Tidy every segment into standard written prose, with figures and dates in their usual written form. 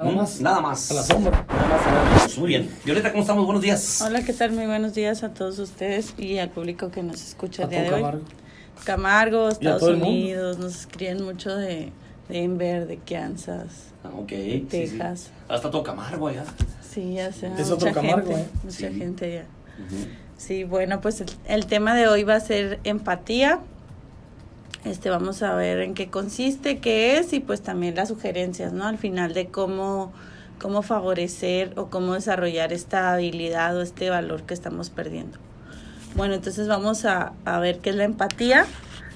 Nada más. Nada más. A la sombra. Muy bien. Violeta, ¿cómo estamos? Buenos días. Hola, ¿qué tal? Muy buenos días a todos ustedes y al público que nos escucha el día de hoy. Camargo. Camargo, Y a Estados todo el mundo. Unidos, nos escriben mucho de Denver, de Kansas, Ok. Texas. Sí. Ahora está todo Camargo allá. Sí, ya sé. Es otro Camargo, gente, mucha Sí. gente allá. Ujú. Sí, bueno, pues el tema de hoy va a ser empatía. Vamos a ver en qué consiste, qué es y pues también las sugerencias, ¿no? Al final de cómo favorecer o cómo desarrollar esta habilidad o este valor que estamos perdiendo. Bueno, entonces vamos a ver qué es la empatía.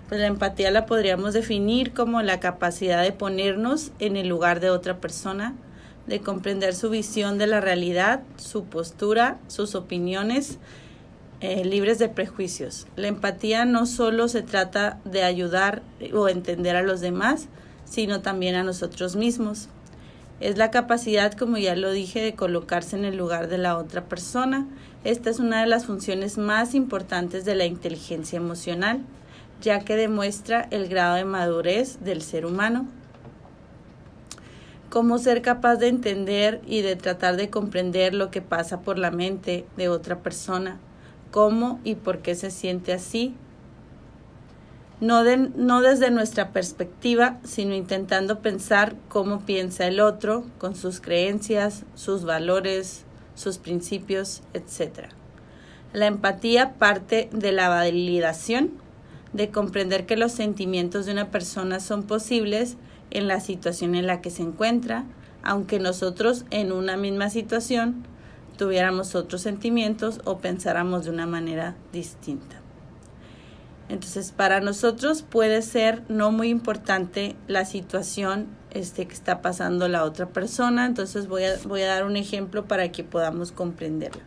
Pues la empatía la podríamos definir como la capacidad de ponernos en el lugar de otra persona, de comprender su visión de la realidad, su postura, sus opiniones, libres de prejuicios. La empatía no solo se trata de ayudar o entender a los demás, sino también a nosotros mismos. Es la capacidad, como ya lo dije, de colocarse en el lugar de la otra persona. Esta es una de las funciones más importantes de la inteligencia emocional, ya que demuestra el grado de madurez del ser humano. Cómo ser capaz de entender y de tratar de comprender lo que pasa por la mente de otra persona, cómo y por qué se siente así. No desde nuestra perspectiva, sino intentando pensar cómo piensa el otro, con sus creencias, sus valores, sus principios, etc. La empatía parte de la validación, de comprender que los sentimientos de una persona son posibles en la situación en la que se encuentra, aunque nosotros en una misma situación tuviéramos otros sentimientos o pensáramos de una manera distinta. Entonces, para nosotros puede ser no muy importante la situación que está pasando la otra persona. Entonces voy a dar un ejemplo para que podamos comprenderla.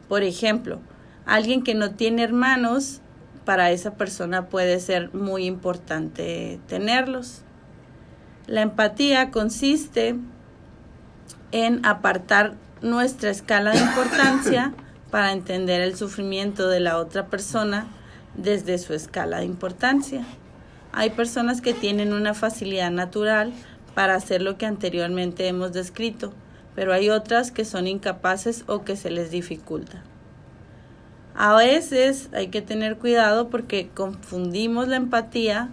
Por ejemplo, alguien que no tiene hermanos, para esa persona puede ser muy importante tenerlos. La empatía consiste en apartar nuestra escala de importancia para entender el sufrimiento de la otra persona desde su escala de importancia. Hay personas que tienen una facilidad natural para hacer lo que anteriormente hemos descrito, pero hay otras que son incapaces o que se les dificulta. A veces hay que tener cuidado porque confundimos la empatía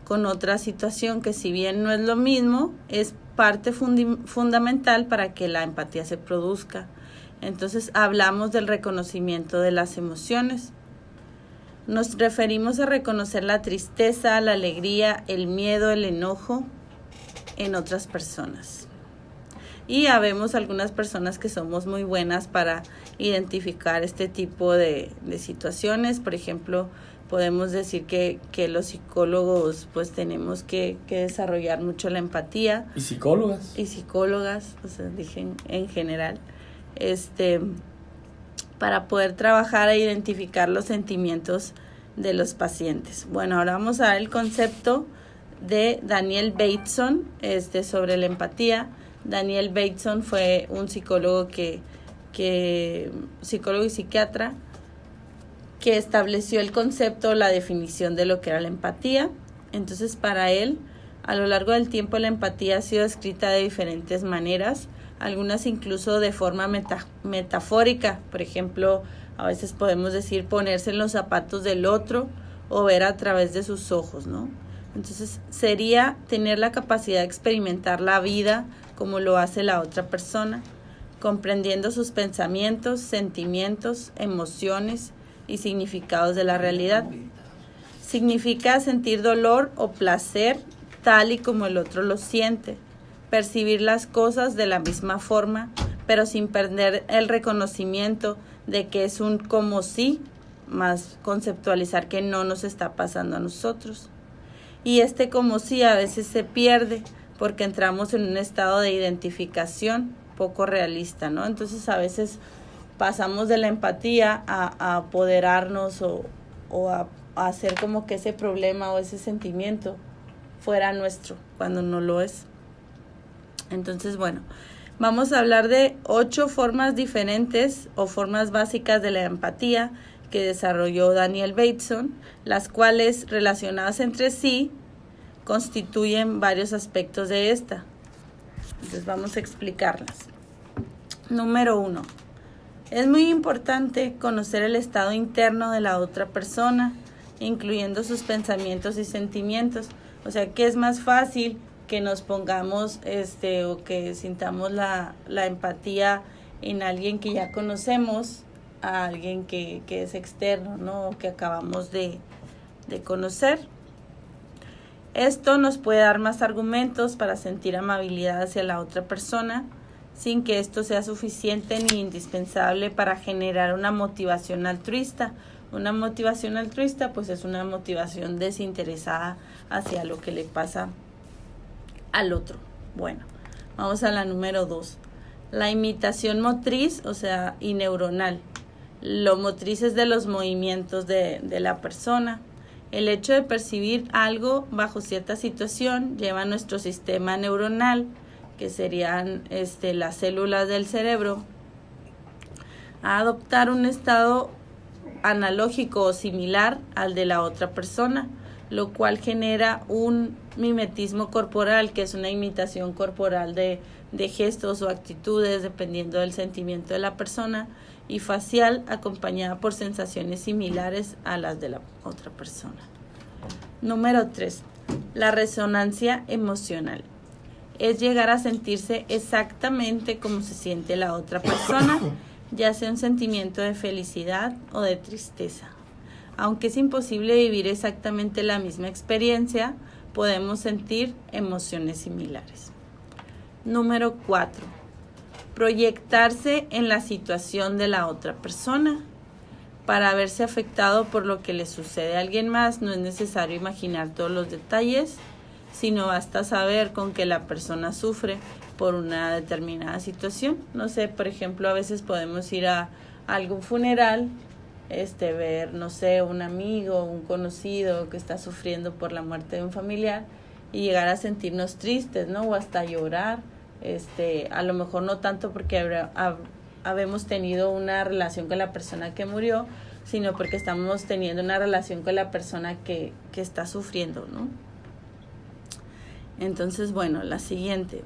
con otra situación que, si bien no es lo mismo, es parte fundamental para que la empatía se produzca. Entonces hablamos del reconocimiento de las emociones. Nos referimos a reconocer la tristeza, la alegría, el miedo, el enojo en otras personas. Y habemos algunas personas que somos muy buenas para identificar este tipo de situaciones. Por ejemplo, podemos decir que los psicólogos pues tenemos que desarrollar mucho la empatía. Y psicólogas. Y psicólogas, o sea, dije en general, para poder trabajar e identificar los sentimientos de los pacientes. Bueno, ahora vamos a ver el concepto de Daniel Bateson sobre la empatía. Daniel Bateson fue un psicólogo psicólogo y psiquiatra que estableció el concepto, la definición de lo que era la empatía. Entonces, para él, a lo largo del tiempo, la empatía ha sido descrita de diferentes maneras, algunas incluso de forma metafórica. Por ejemplo, a veces podemos decir ponerse en los zapatos del otro o ver a través de sus ojos, ¿no? Entonces, sería tener la capacidad de experimentar la vida como lo hace la otra persona, comprendiendo sus pensamientos, sentimientos, emociones y significados de la realidad. Significa sentir dolor o placer tal y como el otro lo siente, percibir las cosas de la misma forma, pero sin perder el reconocimiento de que es un como si, más conceptualizar que no nos está pasando a nosotros. Y como si a veces se pierde porque entramos en un estado de identificación poco realista, ¿no? Entonces a veces pasamos de la empatía a apoderarnos o a hacer como que ese problema o ese sentimiento fuera nuestro, cuando no lo es. Entonces, bueno, vamos a hablar de 8 formas diferentes o formas básicas de la empatía que desarrolló Daniel Bateson, las cuales, relacionadas entre sí, constituyen varios aspectos de esta. Entonces vamos a explicarlas. Número 1. Es muy importante conocer el estado interno de la otra persona, incluyendo sus pensamientos y sentimientos. O sea, que es más fácil que nos pongamos o que sintamos la empatía en alguien que ya conocemos a alguien que es externo, ¿no? O que acabamos de conocer. Esto nos puede dar más argumentos para sentir amabilidad hacia la otra persona, sin que esto sea suficiente ni indispensable para generar una motivación altruista. Una motivación altruista, pues es una motivación desinteresada hacia lo que le pasa al otro. Bueno, vamos a la número 2. La imitación motriz, o sea, y neuronal. Lo motriz es de los movimientos de la persona. El hecho de percibir algo bajo cierta situación lleva a nuestro sistema neuronal, que serían las células del cerebro, a adoptar un estado analógico o similar al de la otra persona, lo cual genera un mimetismo corporal, que es una imitación corporal de gestos o actitudes dependiendo del sentimiento de la persona, y facial acompañada por sensaciones similares a las de la otra persona. Número 3. La resonancia emocional. Es llegar a sentirse exactamente como se siente la otra persona, ya sea un sentimiento de felicidad o de tristeza. Aunque es imposible vivir exactamente la misma experiencia, podemos sentir emociones similares. Número 4. Proyectarse en la situación de la otra persona. Para verse afectado por lo que le sucede a alguien más, no es necesario imaginar todos los detalles, sino basta saber con que la persona sufre por una determinada situación. No sé, por ejemplo, a veces podemos ir a algún funeral, ver, no sé, un amigo, un conocido que está sufriendo por la muerte de un familiar y llegar a sentirnos tristes, ¿no? O hasta llorar, a lo mejor no tanto porque habemos tenido una relación con la persona que murió, sino porque estamos teniendo una relación con la persona que está sufriendo, ¿no? Entonces, bueno, la siguiente.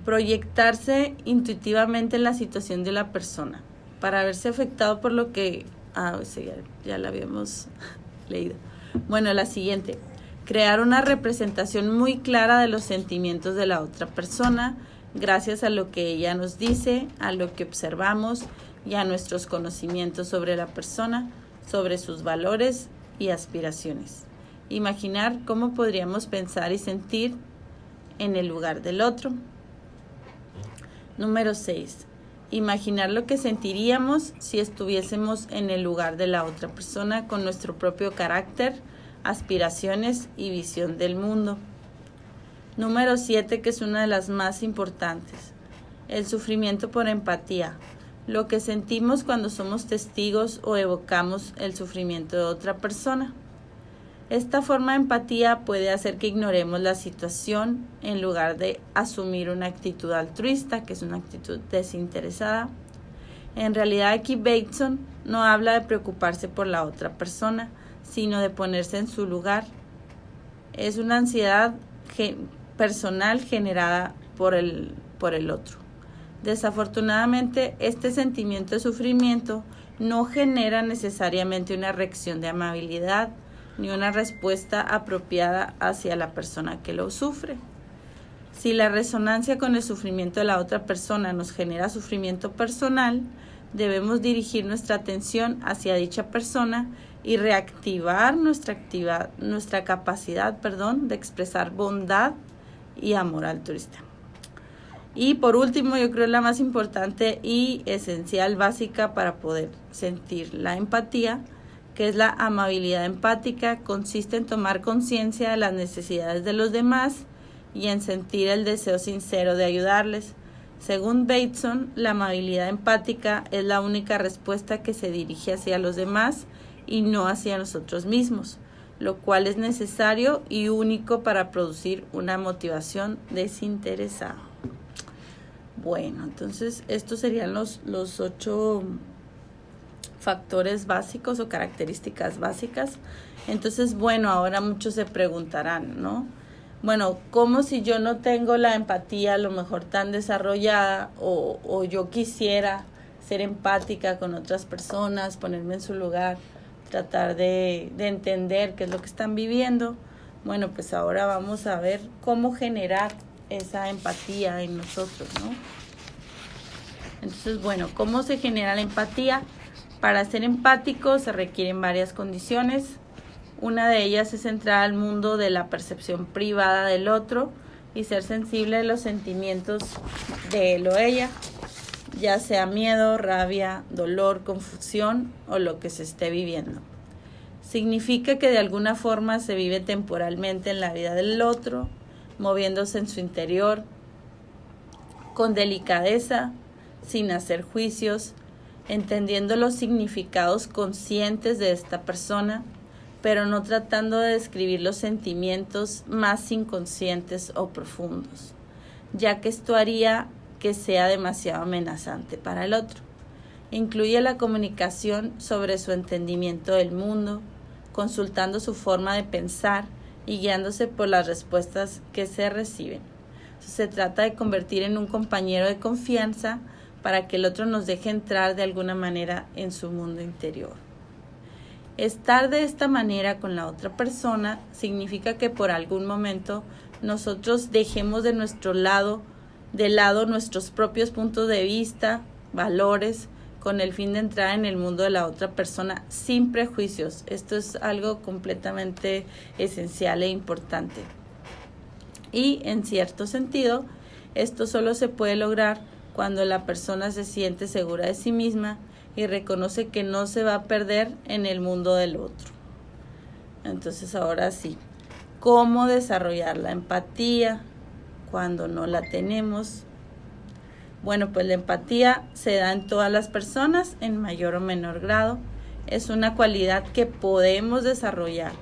Proyectarse intuitivamente en la situación de la persona para verse afectado por lo que... ya la habíamos leído. Bueno, la siguiente. Crear una representación muy clara de los sentimientos de la otra persona gracias a lo que ella nos dice, a lo que observamos y a nuestros conocimientos sobre la persona, sobre sus valores y aspiraciones. Imaginar cómo podríamos pensar y sentir en el lugar del otro. Número 6. Imaginar lo que sentiríamos si estuviésemos en el lugar de la otra persona con nuestro propio carácter, aspiraciones y visión del mundo. Número 7, que es una de las más importantes. El sufrimiento por empatía. Lo que sentimos cuando somos testigos o evocamos el sufrimiento de otra persona. Esta forma de empatía puede hacer que ignoremos la situación en lugar de asumir una actitud altruista, que es una actitud desinteresada. En realidad aquí Bateson no habla de preocuparse por la otra persona, sino de ponerse en su lugar. Es una ansiedad personal generada por el otro. Desafortunadamente, este sentimiento de sufrimiento no genera necesariamente una reacción de amabilidad ni una respuesta apropiada hacia la persona que lo sufre. Si la resonancia con el sufrimiento de la otra persona nos genera sufrimiento personal, debemos dirigir nuestra atención hacia dicha persona y reactivar nuestra capacidad de expresar bondad y amor altruista. Y por último, yo creo la más importante y esencial, básica para poder sentir la empatía, que es la amabilidad empática, consiste en tomar conciencia de las necesidades de los demás y en sentir el deseo sincero de ayudarles. Según Bateson, la amabilidad empática es la única respuesta que se dirige hacia los demás y no hacia nosotros mismos, lo cual es necesario y único para producir una motivación desinteresada. Bueno, entonces estos serían los 8 factores básicos o características básicas. Entonces, bueno, ahora muchos se preguntarán, ¿no? Bueno, como si yo no tengo la empatía a lo mejor tan desarrollada o yo quisiera ser empática con otras personas, ponerme en su lugar, tratar de entender qué es lo que están viviendo. Bueno, pues ahora vamos a ver cómo generar esa empatía en nosotros, ¿no? Entonces, bueno, ¿cómo se genera la empatía? Para ser empático se requieren varias condiciones. Una de ellas es entrar al mundo de la percepción privada del otro y ser sensible a los sentimientos de él o ella, ya sea miedo, rabia, dolor, confusión o lo que se esté viviendo. Significa que de alguna forma se vive temporalmente en la vida del otro, moviéndose en su interior, con delicadeza, sin hacer juicios, entendiendo los significados conscientes de esta persona, pero no tratando de describir los sentimientos más inconscientes o profundos, ya que esto haría que sea demasiado amenazante para el otro. Incluye la comunicación sobre su entendimiento del mundo, consultando su forma de pensar y guiándose por las respuestas que se reciben. Se trata de convertir en un compañero de confianza para que el otro nos deje entrar de alguna manera en su mundo interior. Estar de esta manera con la otra persona significa que por algún momento nosotros dejemos de lado nuestros propios puntos de vista, valores, con el fin de entrar en el mundo de la otra persona sin prejuicios. Esto es algo completamente esencial e importante. Y en cierto sentido, esto solo se puede lograr cuando la persona se siente segura de sí misma y reconoce que no se va a perder en el mundo del otro. Entonces ahora sí, ¿cómo desarrollar la empatía cuando no la tenemos? Bueno, pues la empatía se da en todas las personas en mayor o menor grado. Es una cualidad que podemos desarrollar.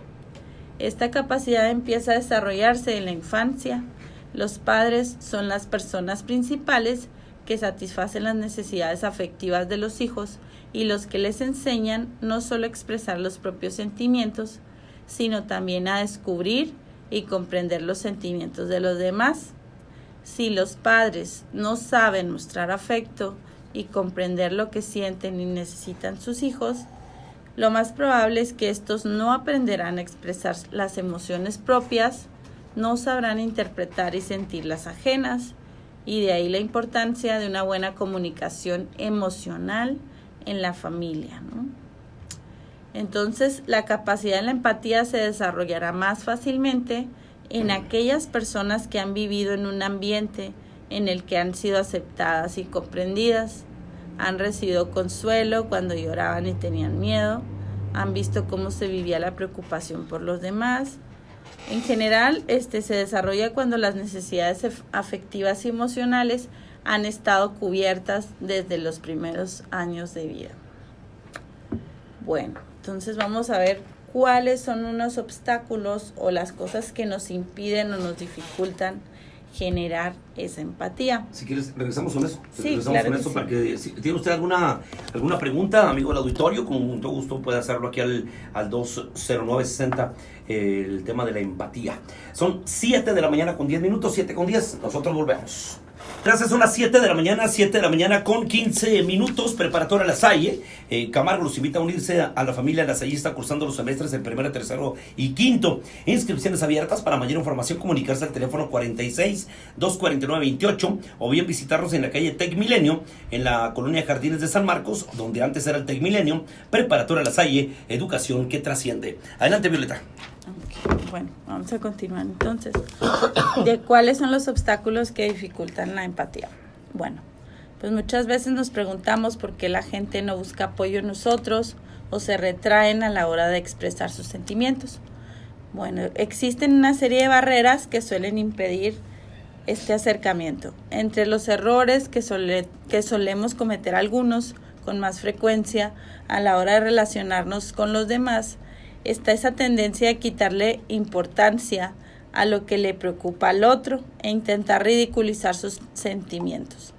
Esta capacidad empieza a desarrollarse en la infancia. Los padres son las personas principales que satisfacen las necesidades afectivas de los hijos y los que les enseñan no solo a expresar los propios sentimientos, sino también a descubrir y comprender los sentimientos de los demás. Si los padres no saben mostrar afecto y comprender lo que sienten y necesitan sus hijos, lo más probable es que estos no aprenderán a expresar las emociones propias, no sabrán interpretar y sentir las ajenas, y de ahí la importancia de una buena comunicación emocional en la familia, ¿no? Entonces, la capacidad de la empatía se desarrollará más fácilmente en aquellas personas que han vivido en un ambiente en el que han sido aceptadas y comprendidas, han recibido consuelo cuando lloraban y tenían miedo, han visto cómo se vivía la preocupación por los demás. En general, se desarrolla cuando las necesidades afectivas y emocionales han estado cubiertas desde los primeros años de vida. Bueno, entonces vamos a ver cuáles son unos obstáculos o las cosas que nos impiden o nos dificultan generar esa empatía. Si quieres, regresamos con eso. Sí, regresamos claro con que eso sí. para que si tiene usted alguna pregunta, amigo del auditorio, con todo gusto puede hacerlo aquí al 20960, el tema de la empatía. Son 7 de la mañana con 10 minutos, 7 con 10. Nosotros volvemos. Gracias, son las 7 de la mañana con 15 minutos, preparatoria La Salle. Camargo los invita a unirse a la familia lasallista cursando los semestres en primero, tercero y quinto. Inscripciones abiertas. Para mayor información, comunicarse al teléfono 46-249-28 o bien visitarnos en la calle Tec Milenio, en la colonia Jardines de San Marcos, donde antes era el Tec Milenio. Preparatoria La Salle, educación que trasciende. Adelante, Violeta. Okay, bueno, vamos a continuar entonces. ¿De cuáles son los obstáculos que dificultan la empatía? Bueno, pues muchas veces nos preguntamos por qué la gente no busca apoyo en nosotros o se retraen a la hora de expresar sus sentimientos. Bueno, existen una serie de barreras que suelen impedir este acercamiento. Entre los errores que solemos cometer algunos con más frecuencia a la hora de relacionarnos con los demás, está esa tendencia de quitarle importancia a lo que le preocupa al otro e intentar ridiculizar sus sentimientos.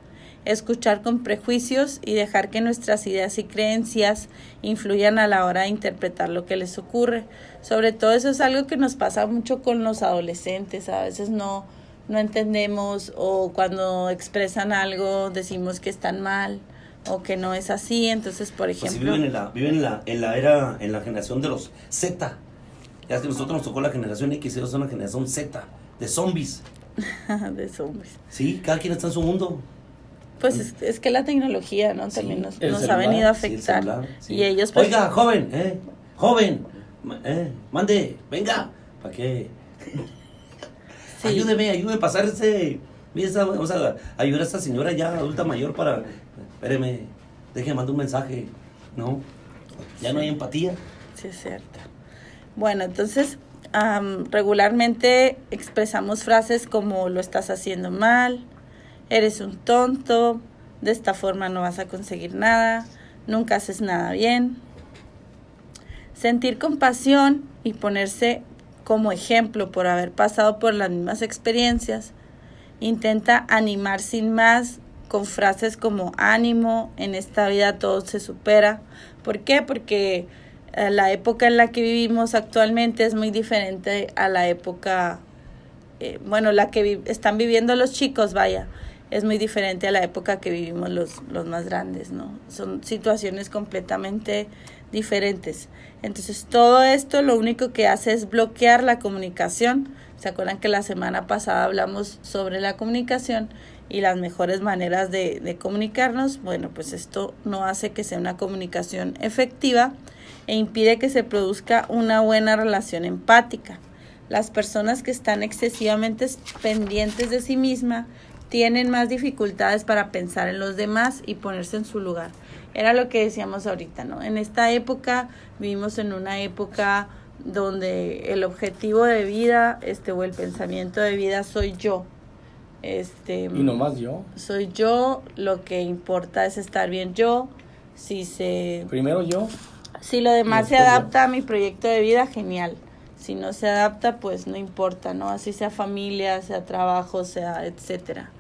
escuchar con prejuicios y dejar que nuestras ideas y creencias influyan a la hora de interpretar lo que les ocurre. Sobre todo eso es algo que nos pasa mucho con los adolescentes, a veces no entendemos, o cuando expresan algo decimos que están mal o que no es así. Entonces, por ejemplo, pues si viven en la generación de los Z. Ya es que nosotros nos tocó la generación X, ellos son la generación Z, de zombies. de zombies. Sí, cada quien está en su mundo. Pues es que la tecnología, ¿no? También Sí, nos celular, ha venido a sí, el afectar. celular, sí. Y ellos pues, oiga, joven, mande, venga, ¿para qué? sí. Ayúdeme a pasar vamos a ayudar a esta señora ya adulta mayor para, espéreme, déjeme mandar un mensaje, ¿no? Ya no hay empatía. Sí, es cierto. Bueno, entonces, regularmente expresamos frases como lo estás haciendo mal, eres un tonto, de esta forma no vas a conseguir nada, nunca haces nada bien. Sentir compasión y ponerse como ejemplo por haber pasado por las mismas experiencias. Intenta animar sin más con frases como ánimo, en esta vida todo se supera. ¿Por qué? Porque la época en la que vivimos actualmente es muy diferente a la época, la que están viviendo los chicos, es muy diferente a la época que vivimos los más grandes, ¿no? Son situaciones completamente diferentes. Entonces, todo esto lo único que hace es bloquear la comunicación. ¿Se acuerdan que la semana pasada hablamos sobre la comunicación y las mejores maneras de comunicarnos? Bueno, pues esto no hace que sea una comunicación efectiva e impide que se produzca una buena relación empática. Las personas que están excesivamente pendientes de sí mismas tienen más dificultades para pensar en los demás y ponerse en su lugar. Era lo que decíamos ahorita, ¿no? En esta época, vivimos en una época donde el objetivo de vida, o el pensamiento de vida soy yo. Y no más yo. Soy yo, lo que importa es estar bien yo. Primero yo. Si lo demás se adapta a mi proyecto de vida, genial. Si no se adapta, pues no importa, ¿no? Así sea familia, sea trabajo, sea etcétera.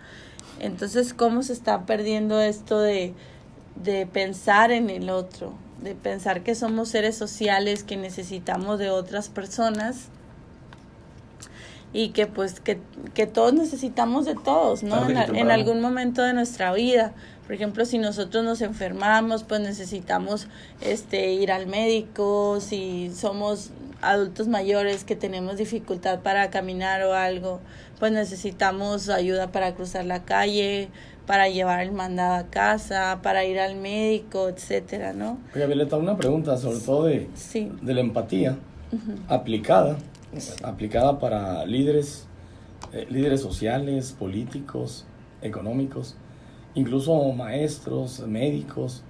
Entonces, ¿cómo se está perdiendo esto de pensar en el otro? De pensar que somos seres sociales, que necesitamos de otras personas y que pues que todos necesitamos de todos, ¿no? En algún momento de nuestra vida. Por ejemplo, si nosotros nos enfermamos, pues necesitamos ir al médico. Si somos adultos mayores que tenemos dificultad para caminar o algo, pues necesitamos ayuda para cruzar la calle, para llevar el mandado a casa, para ir al médico, etcétera, ¿no? Oye, Violeta, una pregunta sobre todo de la empatía aplicada para líderes sociales, políticos, económicos, incluso maestros, médicos,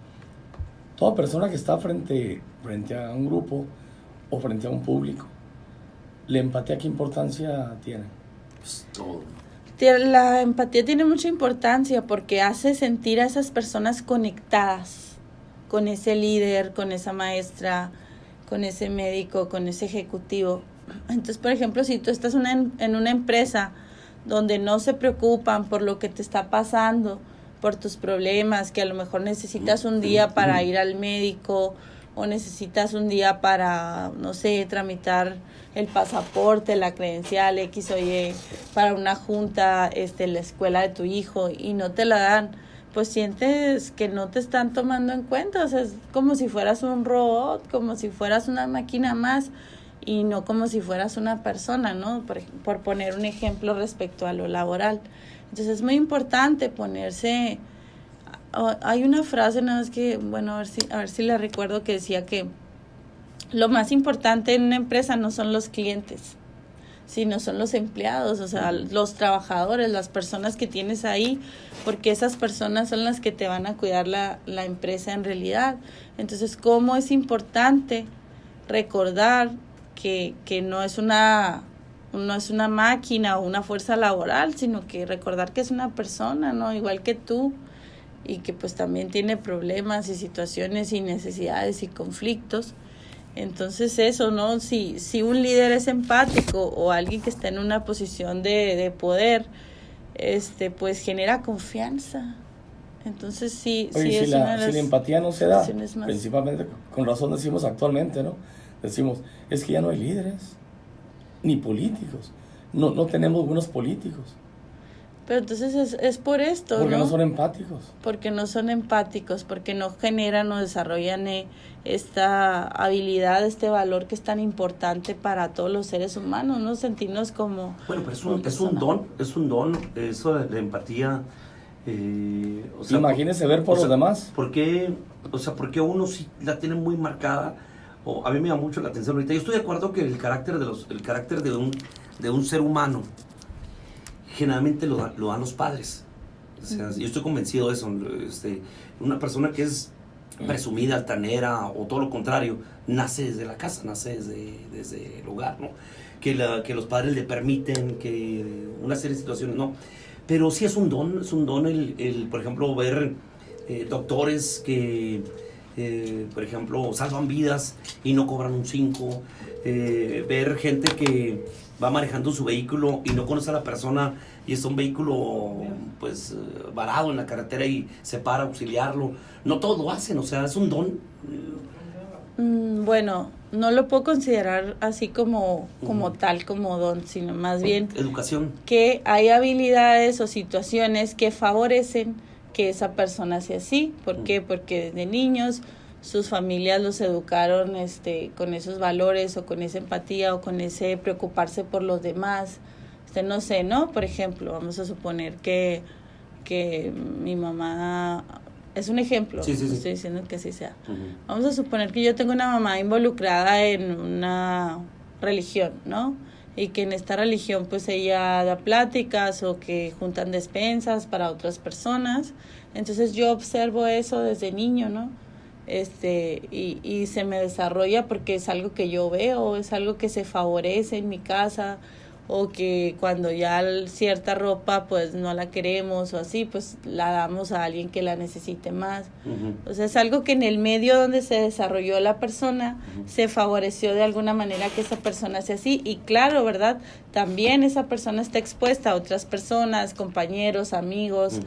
toda persona que está frente a un grupo o frente a un público. ¿La empatía qué importancia tiene? Pues todo. La empatía tiene mucha importancia porque hace sentir a esas personas conectadas con ese líder, con esa maestra, con ese médico, con ese ejecutivo. Entonces, por ejemplo, si tú estás en una empresa donde no se preocupan por lo que te está pasando, por tus problemas, que a lo mejor necesitas un día para ir al médico o necesitas un día para, no sé, tramitar el pasaporte, la credencial X o Y, para una junta, la escuela de tu hijo, y no te la dan, pues sientes que no te están tomando en cuenta. O sea, es como si fueras un robot, como si fueras una máquina más, y no como si fueras una persona, ¿no? Por poner un ejemplo respecto a lo laboral. Entonces es muy importante ponerse... Hay una frase, nada más que, bueno, a ver si la recuerdo, que decía que lo más importante en una empresa no son los clientes, sino son los empleados, o sea, los trabajadores, las personas que tienes ahí, porque esas personas son las que te van a cuidar la empresa en realidad. Entonces, ¿cómo es importante recordar que no es una máquina o una fuerza laboral, sino que recordar que es una persona, ¿no? Igual que tú, y que pues también tiene problemas y situaciones y necesidades y conflictos. Entonces eso, ¿no? Si un líder es empático o alguien que está en una posición de poder, pues genera confianza. Entonces sí, Oye, sí si es la, una de las si la empatía no se da, cuestiones más. principalmente, con razón decimos actualmente, ¿no? Decimos, es que ya no hay líderes, ni políticos. No tenemos buenos políticos. Pero entonces es por esto, Porque ¿no? no son empáticos. Porque no son empáticos, porque no generan o desarrollan esta habilidad, este valor que es tan importante para todos los seres humanos, ¿no? Sentirnos como... Bueno, pero es un don, eso de la empatía. O sea, imagínese ver por los demás. ¿Por qué uno sí la tiene muy marcada? O a mí me llama mucho la atención ahorita. Yo estoy de acuerdo que el carácter de un ser humano generalmente lo dan los padres. O sea, yo estoy convencido de eso. Una persona que es presumida, altanera o todo lo contrario, nace desde la casa, nace desde el hogar, ¿no? Que los padres le permiten, que una serie de situaciones, ¿no? Pero sí es un don el por ejemplo, ver doctores que, por ejemplo, salvan vidas y no cobran un 5, ver gente que va manejando su vehículo y no conoce a la persona y es un vehículo pues varado en la carretera y se para a auxiliarlo. No todos lo hacen, o sea, es un don. Bueno, no lo puedo considerar así como tal, como don, sino más bien educación. Que hay habilidades o situaciones que favorecen que esa persona sea así. ¿Por qué? Porque desde niños sus familias los educaron con esos valores o con esa empatía o con ese preocuparse por los demás. No sé, ¿no? Por ejemplo, vamos a suponer que mi mamá... Es un ejemplo, sí. Estoy diciendo que así sea. Vamos a suponer que yo tengo una mamá involucrada en una religión, ¿no? Y que en esta religión pues ella da pláticas o que juntan despensas para otras personas. Entonces yo observo eso desde niño, ¿no? Y se me desarrolla porque es algo que yo veo, es algo que se favorece en mi casa, o que cuando ya cierta ropa pues no la queremos o así, pues la damos a alguien que la necesite más. O sea, es algo que en el medio donde se desarrolló la persona se favoreció de alguna manera que esa persona sea así, y claro, ¿verdad? También esa persona está expuesta a otras personas, compañeros, amigos,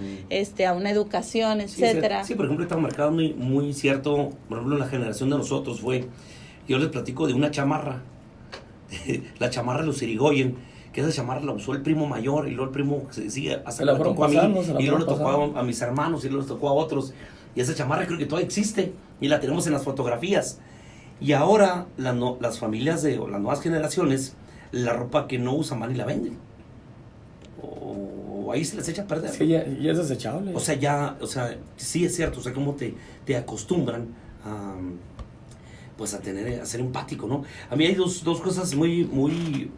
a una educación, etcétera. Sí, por ejemplo, está marcado muy, muy cierto, por ejemplo, la generación de nosotros yo les platico de una chamarra, la chamarra de los Irigoyen, que esa chamarra la usó el primo mayor y luego el primo sigue hasta la me tocó a mí y luego le tocó pasando. a mis hermanos y luego les tocó a otros, y esa chamarra creo que todavía existe y la tenemos en las fotografías. Y ahora las familias o las nuevas generaciones, la ropa que no usan van y la venden o ahí se les echa a perder. Sí, ya es desechable. O sea, sí es cierto, o sea, como te acostumbran a pues a ser empático, ¿no? A mí hay dos cosas muy,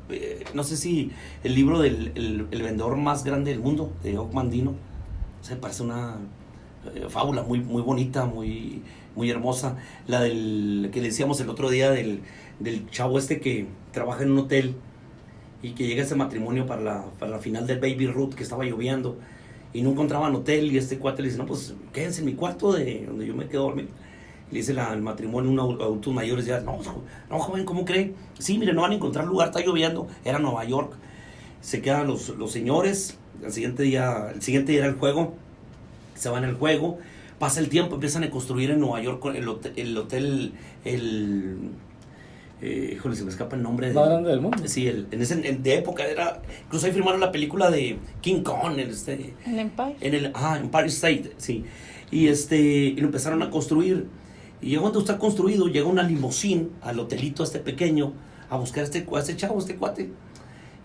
no sé si el libro del el vendedor más grande del mundo, de Og Mandino, o sea, parece una fábula muy, muy bonita, muy, muy hermosa. La del que le decíamos el otro día del chavo que trabaja en un hotel y que llega a ese matrimonio para la final del Baby Ruth, que estaba lloviendo y no encontraban hotel, y cuate le dice, no, pues quédense en mi cuarto donde yo me quedo dormido. Le dice el matrimonio, unos adultos mayores, ya, no, joven, ¿cómo cree? Sí, mire, no van a encontrar lugar, está lloviendo, era Nueva York. Se quedan los señores, el siguiente día era el juego, se van al juego, pasa el tiempo, empiezan a construir en Nueva York el hotel, híjole, se me escapa el nombre. Más grande del mundo. Sí, de época era, incluso ahí firmaron la película de King Kong, ¿El Empire? Empire State, sí. Y lo empezaron a construir. Y ya cuando está construido, llega una limusín al hotelito pequeño a buscar a este chavo, cuate.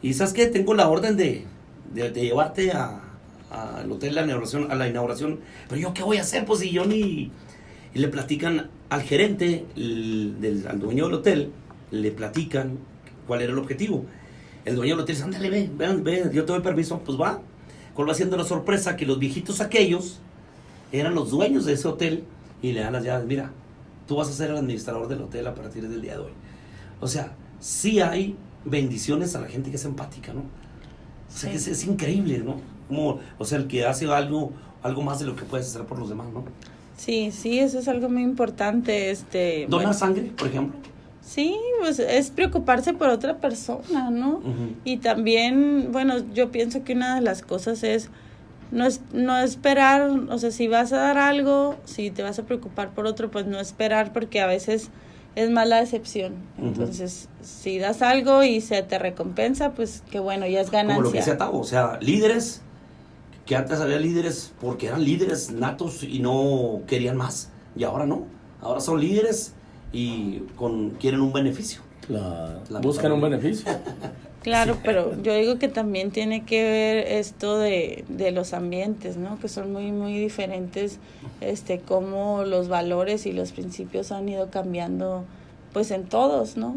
Y ¿sabes qué? Tengo la orden de llevarte al hotel a la inauguración. Pero ¿yo qué voy a hacer? Pues si yo ni... Y le platican al gerente, al dueño del hotel, le platican cuál era el objetivo. El dueño del hotel dice, ándale, ve, yo te doy permiso. Pues va. ¿Cuál va siendo la sorpresa? Que los viejitos aquellos eran los dueños de ese hotel y le dan las llaves. Mira, tú vas a ser el administrador del hotel a partir del día de hoy. O sea, sí hay bendiciones a la gente que es empática, ¿no? O sea, sí. que es increíble, ¿no? Como, o sea, el que hace algo más de lo que puedes hacer por los demás, ¿no? Sí, eso es algo muy importante. Donar sangre, por ejemplo. Sí, pues es preocuparse por otra persona, ¿no? Y también, bueno, yo pienso que una de las cosas es no esperar, o sea, si vas a dar algo, si te vas a preocupar por otro, pues no esperar, porque a veces es más la decepción. Entonces, si das algo y se te recompensa, pues que bueno, ya es ganancia. Como lo que decía Tavo, o sea, líderes, que antes había líderes porque eran líderes natos y no querían más, y ahora no, ahora son líderes y quieren un beneficio. Buscan un beneficio. Claro, pero yo digo que también tiene que ver esto de los ambientes, ¿no? Que son muy, muy diferentes, cómo los valores y los principios han ido cambiando, pues en todos, ¿no?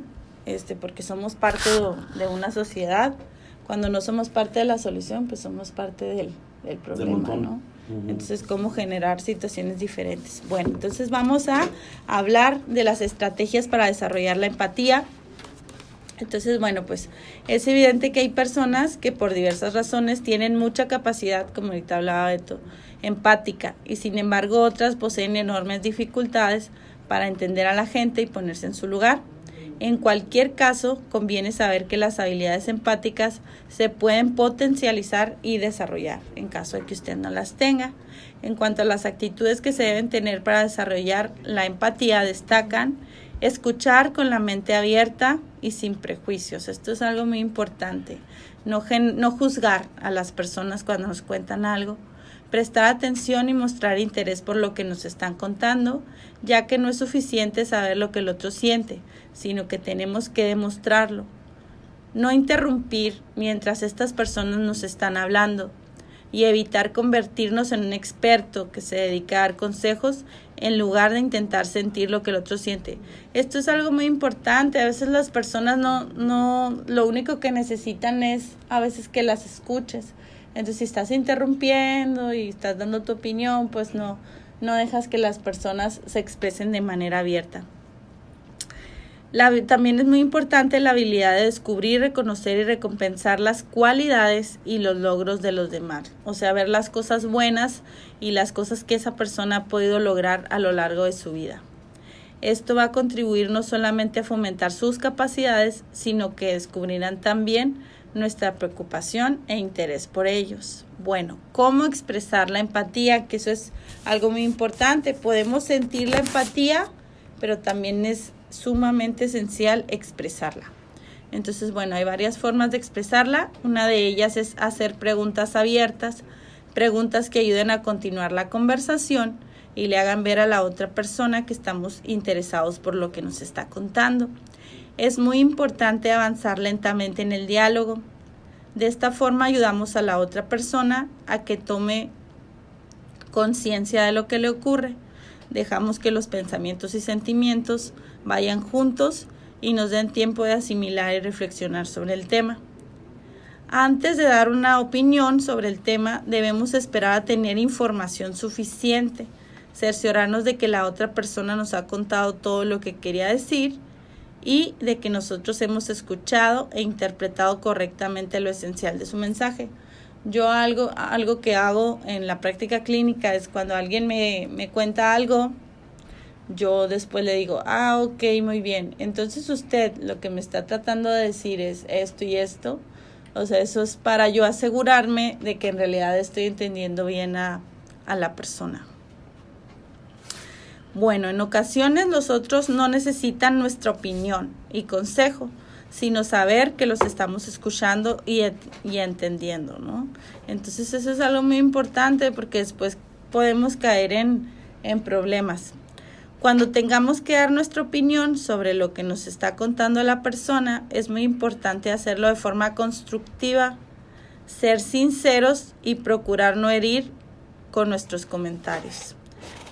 Porque somos parte de una sociedad. Cuando no somos parte de la solución, pues somos parte del problema, ¿no? Entonces, cómo generar situaciones diferentes. Bueno, entonces vamos a hablar de las estrategias para desarrollar la empatía. Entonces, bueno, pues es evidente que hay personas que por diversas razones tienen mucha capacidad, como ahorita hablaba Beto, empática, y sin embargo otras poseen enormes dificultades para entender a la gente y ponerse en su lugar. En cualquier caso, conviene saber que las habilidades empáticas se pueden potencializar y desarrollar, en caso de que usted no las tenga. En cuanto a las actitudes que se deben tener para desarrollar la empatía, destacan escuchar con la mente abierta y sin prejuicios. Esto es algo muy importante. No juzgar a las personas cuando nos cuentan algo. Prestar atención y mostrar interés por lo que nos están contando, ya que no es suficiente saber lo que el otro siente, sino que tenemos que demostrarlo. No interrumpir mientras estas personas nos están hablando y evitar convertirnos en un experto que se dedica a dar consejos en lugar de intentar sentir lo que el otro siente. Esto es algo muy importante. A veces las personas no lo único que necesitan es a veces que las escuches. Entonces, si estás interrumpiendo y estás dando tu opinión, pues no dejas que las personas se expresen de manera abierta. También es muy importante la habilidad de descubrir, reconocer y recompensar las cualidades y los logros de los demás. O sea, ver las cosas buenas y las cosas que esa persona ha podido lograr a lo largo de su vida. Esto va a contribuir no solamente a fomentar sus capacidades, sino que descubrirán también nuestra preocupación e interés por ellos. Bueno, ¿cómo expresar la empatía? Que eso es algo muy importante. Podemos sentir la empatía, pero también es sumamente esencial expresarla. Entonces, bueno, hay varias formas de expresarla. Una de ellas es hacer preguntas abiertas, preguntas que ayuden a continuar la conversación y le hagan ver a la otra persona que estamos interesados por lo que nos está contando. Es muy importante avanzar lentamente en el diálogo. De esta forma ayudamos a la otra persona a que tome conciencia de lo que le ocurre. Dejamos que los pensamientos y sentimientos vayan juntos y nos den tiempo de asimilar y reflexionar sobre el tema. Antes de dar una opinión sobre el tema, debemos esperar a tener información suficiente, cerciorarnos de que la otra persona nos ha contado todo lo que quería decir y de que nosotros hemos escuchado e interpretado correctamente lo esencial de su mensaje. Yo algo que hago en la práctica clínica es cuando alguien me cuenta algo, yo después le digo, ok, muy bien, entonces usted lo que me está tratando de decir es esto y esto. O sea, eso es para yo asegurarme de que en realidad estoy entendiendo bien a la persona. Bueno, en ocasiones los otros no necesitan nuestra opinión y consejo, sino saber que los estamos escuchando y entendiendo, ¿no? Entonces eso es algo muy importante porque después podemos caer en problemas. Cuando tengamos que dar nuestra opinión sobre lo que nos está contando la persona, es muy importante hacerlo de forma constructiva, ser sinceros y procurar no herir con nuestros comentarios.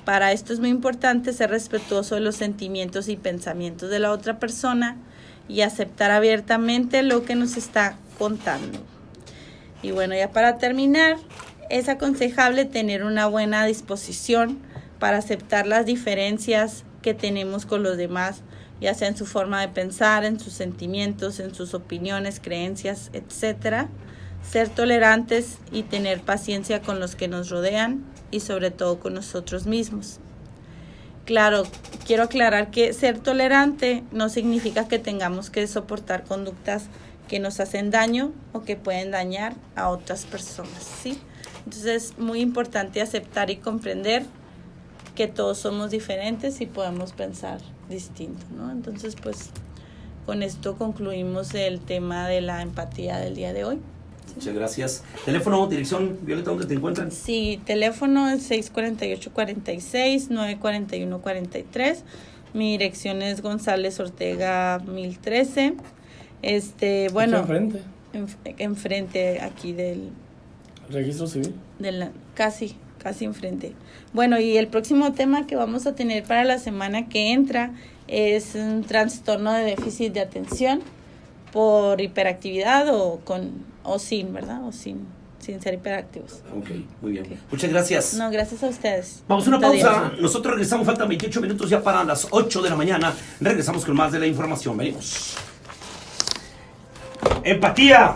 Para esto es muy importante ser respetuoso de los sentimientos y pensamientos de la otra persona y aceptar abiertamente lo que nos está contando. Y bueno, ya para terminar, es aconsejable tener una buena disposición para aceptar las diferencias que tenemos con los demás, ya sea en su forma de pensar, en sus sentimientos, en sus opiniones, creencias, etc. Ser tolerantes y tener paciencia con los que nos rodean y sobre todo con nosotros mismos. Claro, quiero aclarar que ser tolerante no significa que tengamos que soportar conductas que nos hacen daño o que pueden dañar a otras personas, ¿sí? Entonces es muy importante aceptar y comprender que todos somos diferentes y podemos pensar distinto, ¿no? Entonces, pues, con esto concluimos el tema de la empatía del día de hoy. Muchas gracias. Teléfono, dirección, Violeta, ¿dónde te encuentran? Sí, teléfono es 648-46-941-43. Mi dirección es González Ortega 1013. Bueno, enfrente. Enfrente aquí del Registro civil. Casi enfrente. Bueno, y el próximo tema que vamos a tener para la semana que entra es un trastorno de déficit de atención por hiperactividad o sin, ¿verdad? O sin ser hiperactivos. Ok, muy bien. Okay. Muchas gracias. No, gracias a ustedes. Vamos a una pausa. Nosotros regresamos, faltan 28 minutos ya para las 8 de la mañana. Regresamos con más de la información. Venimos. Empatía.